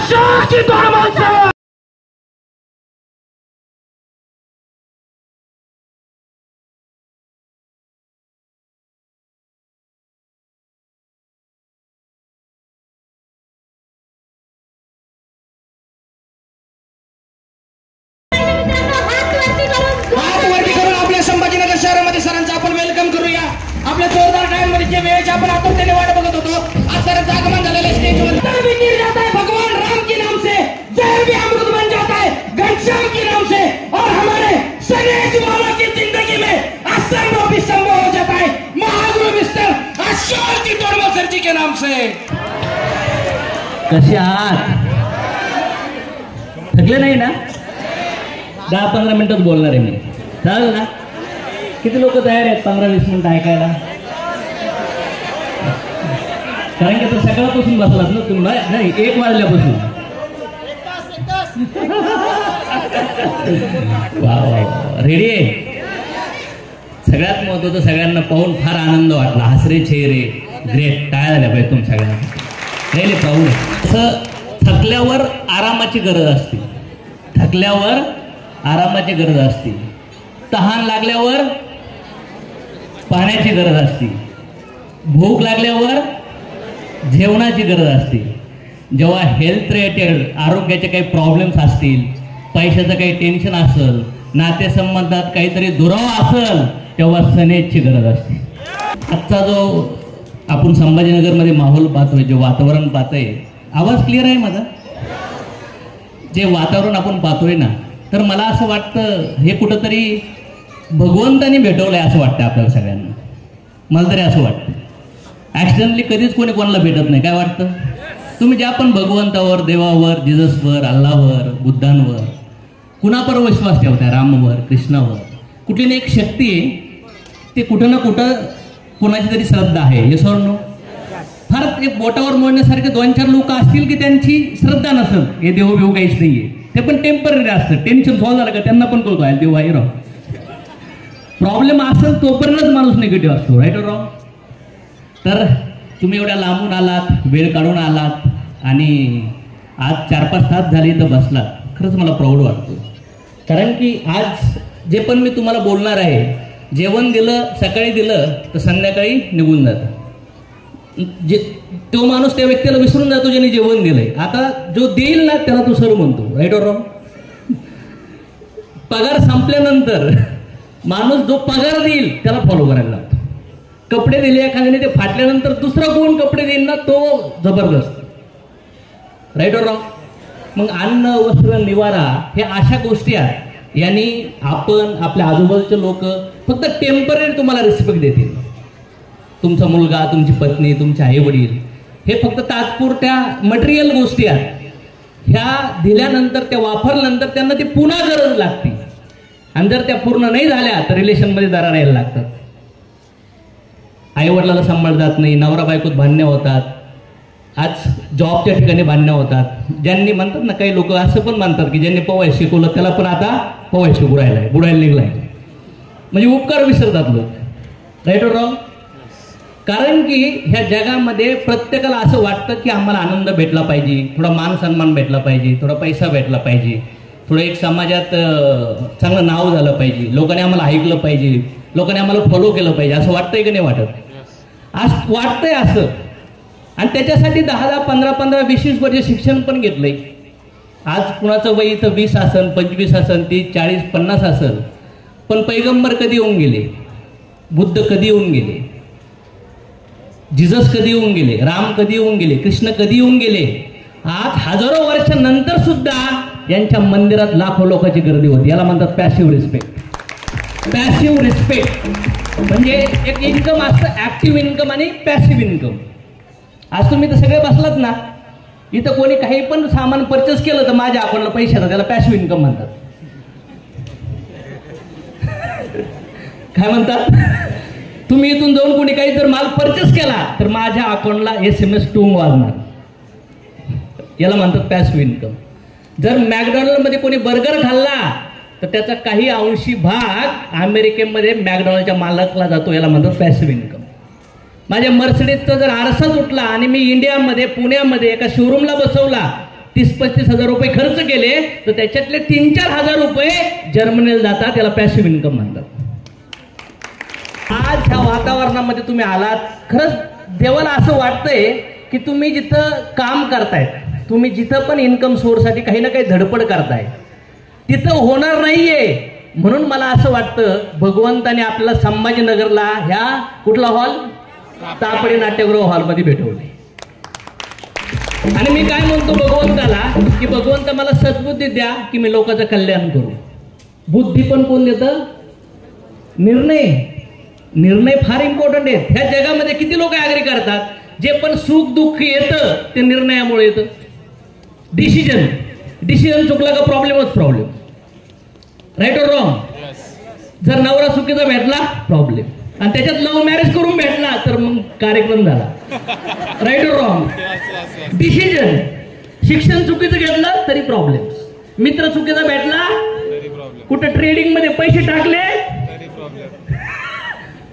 अशोकची तोडमोड sir. Sambhajinagar शहरामध्ये सरांचं आपण वेलकम करूया. आपल्या जोरदार टाइममध्ये जे वेळेची आपण आतुरतेने वाट बघत होतो, आज सरांचं आगमन झालेलं स्टेजवर. भी गिर जाता है भगवान राम के नाम से, जहर भी अमृत बन जाता है घनश्याम के नाम से, और हमारे सनेज वालों की जिंदगी में असंभव भी संभव हो जाता है महागुरु मिस्टर अशोक जी तोडमल सर जी के नाम से. कसे आहात? थकले नाही ना? 10-15 मिनिटात बोलणार आहे मी, चालेल ना? किती लोक तयार आहेत 15-20 मिनिटं ऐकायला? कारण की आता सकाळपासून बसलात ना तुम्ही, नाही 1 वाजल्यापासून. वा वा, रेडी आहे? सगळ्यात महत्वाचं, सगळ्यांना पाहून फार आनंद वाटला. हसरे चेहरे, ग्रेट. टाळ्या झाल्या पाहिजे तुम सगळ्यांना. नाही पाहून असं थकल्यावर आरामाची गरज असते, थकल्यावर आरामाची गरज असते, तहान लागल्यावर पाण्याची गरज असते, भूक लागल्यावर जेवणाची गरज असते. जेव्हा हेल्थ रिलेटेड आरोग्याचे काही प्रॉब्लेम्स असतील, पैशाचं काही टेन्शन असेल, नातेसंबंधात काहीतरी दुरावा असेल, तेव्हा सनेजची गरज असते. आजचा जो आपण संभाजीनगरमध्ये माहोल पाहतोय, जे वातावरण पाहतोय, आवाज क्लिअर आहे माझा? जे वातावरण आपण पाहतोय ना, तर मला असं वाटतं हे कुठंतरी भगवंताने भेटवलंय असं वाटतं आपल्याला सगळ्यांना. मला तरी असं वाटतं. ॲक्सिडेंटली कधीच कोणी कोणाला भेटत नाही. काय वाटतं? तुम्ही ज्या पण भगवंतावर, देवावर, जिजसवर, अल्लावर, बुद्धांवर, कुणापर विश्वास ठेवताय, रामवर, कृष्णावर, कुठली ना एक शक्ती आहे, ते कुठं ना कुठं कोणाची तरी श्रद्धा आहे. हे नो फार ते बोटावर मोडण्यासारखे 2-4 लोक असतील की त्यांची श्रद्धा नसेल, हे देव बिव काहीच नाहीये, ते पण टेम्पररी असतं. टेन्शन सॉल्व्ह झालं का त्यांना पण कळतो आहे देव आहे राव. प्रॉब्लेम असेल तोपर्यंतच माणूस निगेटिव्ह असतो, राईट और रॉंग? तर तुम्ही एवढ्या लांबून आलात, वेळ काढून आलात आणि आज 4-5 तास झाले इथं बसलात. खरंच मला प्राऊड वाटतो. कारण की आज जे पण मी तुम्हाला बोलणार आहे, जेवण दिलं, सकाळी दिलं तर संध्याकाळी निघून जातं. जे तो माणूस त्या व्यक्तीला विसरून जातो ज्याने जेवण दिलंय. आता जो देईल ना त्याला तो सर म्हणतो, राईट और रॉंग? पगार संपल्यानंतर माणूस जो पगार देईल त्याला फॉलो करायला लागतो. कपडे दिले एखाद्याने, ते फाटल्यानंतर दुसरा कोण कपडे देईल ना तो जबरदस्त, राईट और रॉंग? मग अन्न, वस्त्र, निवारा हे अशा गोष्टी आहेत, यांनी आपण, आपल्या आजूबाजूचे लोक फक्त टेम्पररी तुम्हाला रिस्पेक्ट देतील. तुमचा मुलगा, तुमची पत्नी, तुमचे आई वडील हे फक्त तात्पुरत्या मटेरियल गोष्टी आहेत. ह्या दिल्यानंतर, त्या वापरल्यानंतर त्यांना ती पुन्हा गरज लागते, आणि जर त्या पूर्ण नाही झाल्या तर रिलेशनमध्ये दरार यायला लागतात. आई वडिलाला सांभाळ जात नाही, नवरा बायकोत भांडणं होतात, आज जॉबच्या ठिकाणी भांडणं होतात. ज्यांनी म्हणतात ना, काही लोक असं पण म्हणतात की ज्यांनी पोवायला शिकवलं त्याला पण आता पोवायला शिकू राहिलाय, बुडायला निघलाय. म्हणजे उपकार विसरतात लोक, राईट और रॉंग? कारण की ह्या जगामध्ये प्रत्येकाला असं वाटतं की आम्हाला आनंद भेटला पाहिजे, थोडा मान सन्मान भेटला पाहिजे, थोडा पैसा भेटला पाहिजे, थोडं एक समाजात चांगलं नाव झालं पाहिजे, लोकांनी आम्हाला ऐकलं पाहिजे, लोकांनी आम्हाला फॉलो केलं पाहिजे, असं वाटतंय की नाही वाटत? आज वाटतंय असं. आणि त्याच्यासाठी 10-10, 15-15, 20-20 वर्ष शिक्षण पण घेतलंय. आज कुणाचं वय इथं 20 असेल, 25 असेल, 30, 40, 50 असेल, पण पैगंबर कधी येऊन गेले, बुद्ध कधी येऊन गेले, जिजस कधी येऊन गेले, राम कधी येऊन गेले, कृष्ण कधी येऊन गेले. आज हजारो वर्षानंतर सुद्धा यांच्या मंदिरात लाखो लोकांची गर्दी होती. याला म्हणतात पॅसिव्ह रिस्पेक्ट. पॅसिव्ह रिस्पेक्ट म्हणजे एक इन्कम असतं, ऍक्टिव्ह इन्कम आणि पॅसिव्ह इन्कम. आज तुम्ही तर सगळे बसलात ना, इथं कोणी काही पण सामान परचेस केलं तर माझ्या अकाउंटला पैसे येतात, त्याला पॅसिव्ह इन्कम म्हणतात. काय म्हणतात? तुम्ही इथून जाऊन कोणी काही जर माल परचेस केला तर माझ्या अकाउंटला SMS टूंग वाजणार, याला म्हणतात पॅसिव्ह इन्कम. जर मॅकडॉनल्डमध्ये कोणी बर्गर खाल्ला तर त्याचा काही अंशी भाग अमेरिकेमध्ये मॅकडॉनल्डच्या मालकाला जातो, याला म्हणतात पॅसिव्ह इन्कम. माझ्या मर्सिडीजचा जर आरसा तुटला आणि मी इंडियामध्ये, पुण्यामध्ये एका शोरूमला बसवला 30-35 हजार रुपये खर्च केले तर त्याच्यातले 3-4 हजार रुपये जर्मनीला जातात, त्याला पॅसिव्ह इन्कम म्हणतात. आज ह्या वातावरणामध्ये तुम्ही आलात, खरंच देवाला असं वाटतंय की तुम्ही जिथं काम करताय, तुम्ही जिथं पण इन्कम सोर्ससाठी काही ना काही धडपड करताय, तिथं होणार नाहीये. म्हणून मला असं वाटतं भगवंताने आपल्याला संभाजीनगरला ह्या कुठला हॉल, तापडे नाट्यगृह हॉलमध्ये भेटवले. आणि मी काय म्हणतो भगवंताला की भगवंत मला सद्बुद्धी द्या की मी लोकांचं कल्याण करू. बुद्धी पण कोण देतं? निर्णय फार इम्पॉर्टंट आहे. ह्या जगामध्ये किती लोक ऍग्री करतात, जे पण सुख दुःख येतं ते निर्णयामुळे येतं. डिसिजन चुकला का प्रॉब्लेम. राईट और रॉंग? जर नवरा चुकीचा भेटला प्रॉब्लेम, आणि त्याच्यात लव्ह मॅरेज करून भेटला तर मग कार्यक्रम झाला. राईट और रॉंग? डिसिजन. शिक्षण चुकीचं घेतलं तरी प्रॉब्लेम. मित्र चुकीचा भेटला, कुठं ट्रेडिंग मध्ये पैसे टाकले,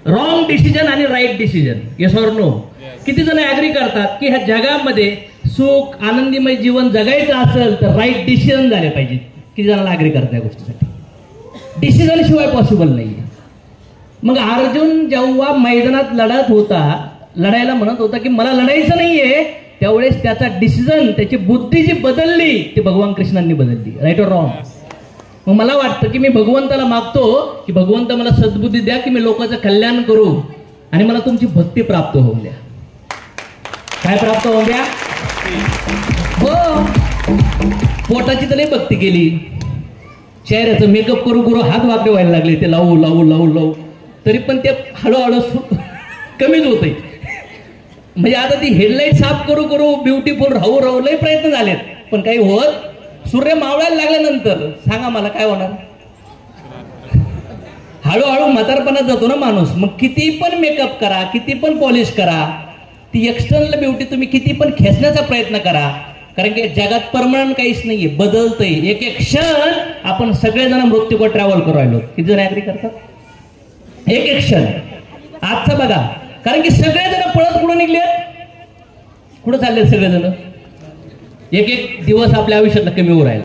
रॉंग डिसिजन आणि right decision. Yes or no? किती जण ऍग्री करतात की ह्या जगामध्ये सुख आनंदीमय जीवन जगायचं असेल तर राईट डिसिजन झाले पाहिजे? किती जणांना ऍग्री करतात या गोष्टीसाठी? डिसिजन शिवाय पॉसिबल नाहीये. मग अर्जुन जेव्हा मैदानात लढायला म्हणत होता की मला लढायचं नाहीये, त्यावेळेस त्याचा डिसिजन, त्याची बुद्धी जी बदलली ती भगवान कृष्णांनी बदलली. राईट और रॉंग? मग मला वाटतं की मी भगवंताला मागतो की भगवंत मला सद्बुद्धी द्या की मी लोकांचं कल्याण करू आणि मला तुमची भक्ती प्राप्त होऊन द्या. काय प्राप्त होऊन द्या? हो, पोटाची तर नाही भक्ती केली, चेहऱ्याचं मेकअप करू हात वाकडे व्हायला लागले, ते लावू तरी पण ते हळूहळू कमीच होते. म्हणजे आता ती हेडलाईट साफ करू ब्युटिफुल राहू लय प्रयत्न झालेत, पण काही होत. सूर्य मावळायला लागल्यानंतर सांगा मला काय होणार? हळूहळू म्हातारपणात जातो ना माणूस. मग किती पण मेकअप करा, किती पण पॉलिश करा, ती एक्सटर्नल ब्युटी तुम्ही किती पण खेचण्याचा प्रयत्न करा, कारण की जगात परमनंट काहीच नाहीये, बदलतंय. एक क्षण आपण सगळेजण मृत्यूकडे ट्रॅव्हल करू राहिलो. किती जण ऍग्री करतात? एक क्षण आजचा बघा, कारण की सगळेजण पळत कुठं निघले, कुठं चालले सगळेजण? एक दिवस आपल्या आयुष्यातला कमी होऊ राहिला.